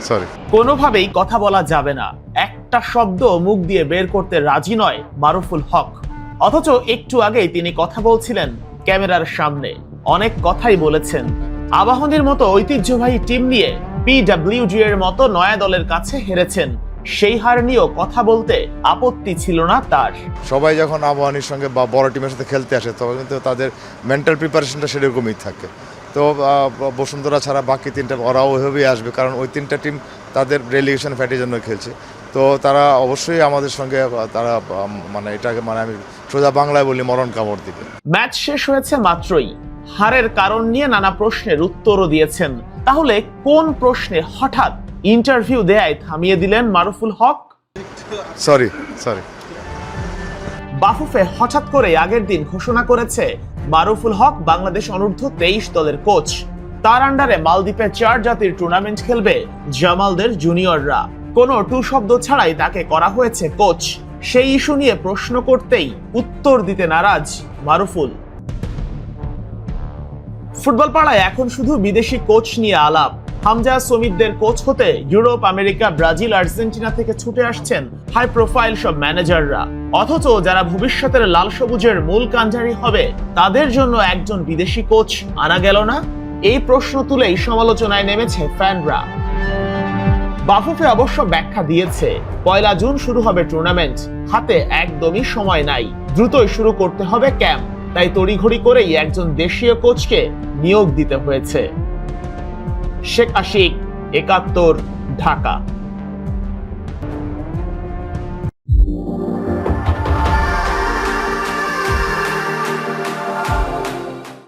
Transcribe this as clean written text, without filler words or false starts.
Sorry কোনোভাবেই কথা বলা যাবে না, একটা শব্দ মুখ দিয়ে বের করতে রাজি নয় মারুফুল হক। অথচ একটু আগেই তিনি কথা বলছিলেন ক্যামেরার সামনে, অনেক কথাই বলেছেন। আবাহনীর মতো ঐতিহ্যবাহী টিম নিয়ে পিডব্লিউজি এর মতো নয়া দলের কাছে হেরেছেন, সেই হার নিয়েও কথা বলতে আপত্তি ছিল না তার। সবাই যখন আবাহনীর সঙ্গে বা বড় টিমের সাথে খেলতে আসে তখন কিন্তু তাদের মেন্টাল প্রিপারেশনটা সেরকমই থাকে। তো বসুন্ধরা ছাড়া বাকি তিনটা ওরাও ওইভাবেই আসবে, কারণ ওই তিনটা টিম তাদের রেলিগেশন ফ্যাটের জন্য খেলছে। তো তারা অবশ্যই আমাদের সঙ্গে তারা মানে এটাকে মানে আমি সোজা বাংলায় বলি মরণ কামড় দিবে। ম্যাচ শেষ হয়েছে মাত্রই, হারের কারণ নিয়ে নানা প্রশ্নের উত্তরও দিয়েছেন। তাহলে কোন প্রশ্নে হঠাৎ ইন্টারভিউ দেয়ায় থামিয়ে দিলেন মারুফুল হক? সরি বাফুফে হঠাৎ করে আগের দিন ঘোষণা করেছে মারুফুল হক বাংলাদেশ অনূর্ধ্ব 23 দলের কোচ। তার আন্ডারে মালদ্বীপে 4 জাতির টুর্নামেন্ট খেলবে জামালদের জুনিয়ররা। কোনো টু শব্দ ছাড়াই তাকে করা হয়েছে কোচ। সেই ইস্যু নিয়ে প্রশ্ন করতেই উত্তর দিতে নারাজ মারুফুল। ফুটবল পাড়ায় এখন শুধু বিদেশি কোচ নিয়ে আলাপ। হামজা সমিতদের কোচ হতে ইউরোপ, আমেরিকা, ব্রাজিল, আর্জেন্টিনা থেকে ছুটে আসছেন হাই প্রোফাইল সব ম্যানেজাররা। অথচ যারা ভবিষ্যতের লাল সবুজের মূল কান্ডারি হবে তাদের জন্য একজন বিদেশি কোচ আনা গেল না, এই প্রশ্ন তুলেই সমালোচনায় নেমেছে ফ্যানরা। বাফুফে অবশ্য ব্যাখ্যা দিয়েছে, 1 জুন শুরু হবে টুর্নামেন্ট, হাতে একদমই সময় নাই, দ্রুতই শুরু করতে হবে ক্যাম্প, তাই তড়িঘড়ি করেই একজন দেশীয় কোচকে নিয়োগ দিতে হয়েছে। শেখ আশিক, ৭১, ঢাকা।